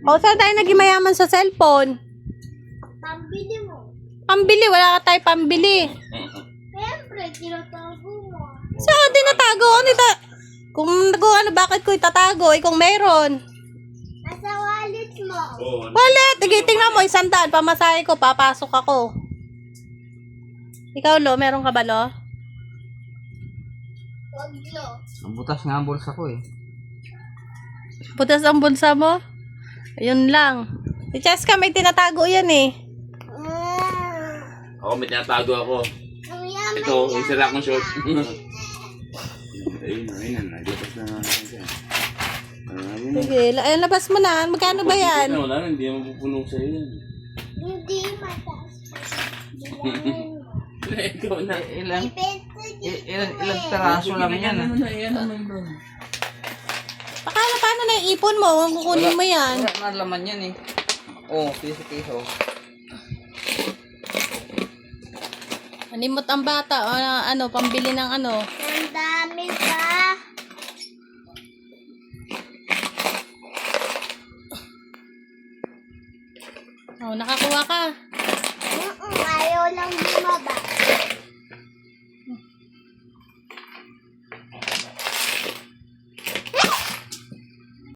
O, saan tayo naging mayaman sa cellphone? Pambili mo. Pambili, wala ka tayo pambili. Siyempre, tinatago mo. Saan tinatago? Kung ano, bakit ko itatago? Kung meron. Nasa wallet mo. Wallet, tingnan mo, 100, pamasahe ko, papasok ako. Ikaw, Lo, meron ka ba, Lo? Waglo. Ang butas nga ang bulsa ko eh. Putas ang bulsa mo? Ayun lang. Si Cheska, may tinatago yan eh. Ako, may tinatago ako. Ang yaman Ito, niya. yung sila kong short. Ayun, naglabas na nga ako dyan. Sige, labas mo na. Magkano ba yan? Wala na, hindi mo pupuno sa'yo yan. Hindi mataas. Ikaw na. Ilang Ilang peraso lang yan. Ano na yan, ano doon? Paano na ipon mo? Kung kukunin mo yan. Wala na laman yan eh. Oh, piso-piso. Animot ang bata. Pambili ng ano. Ang dami pa. Oh, nakakuha ka. Ayaw lang bumaba.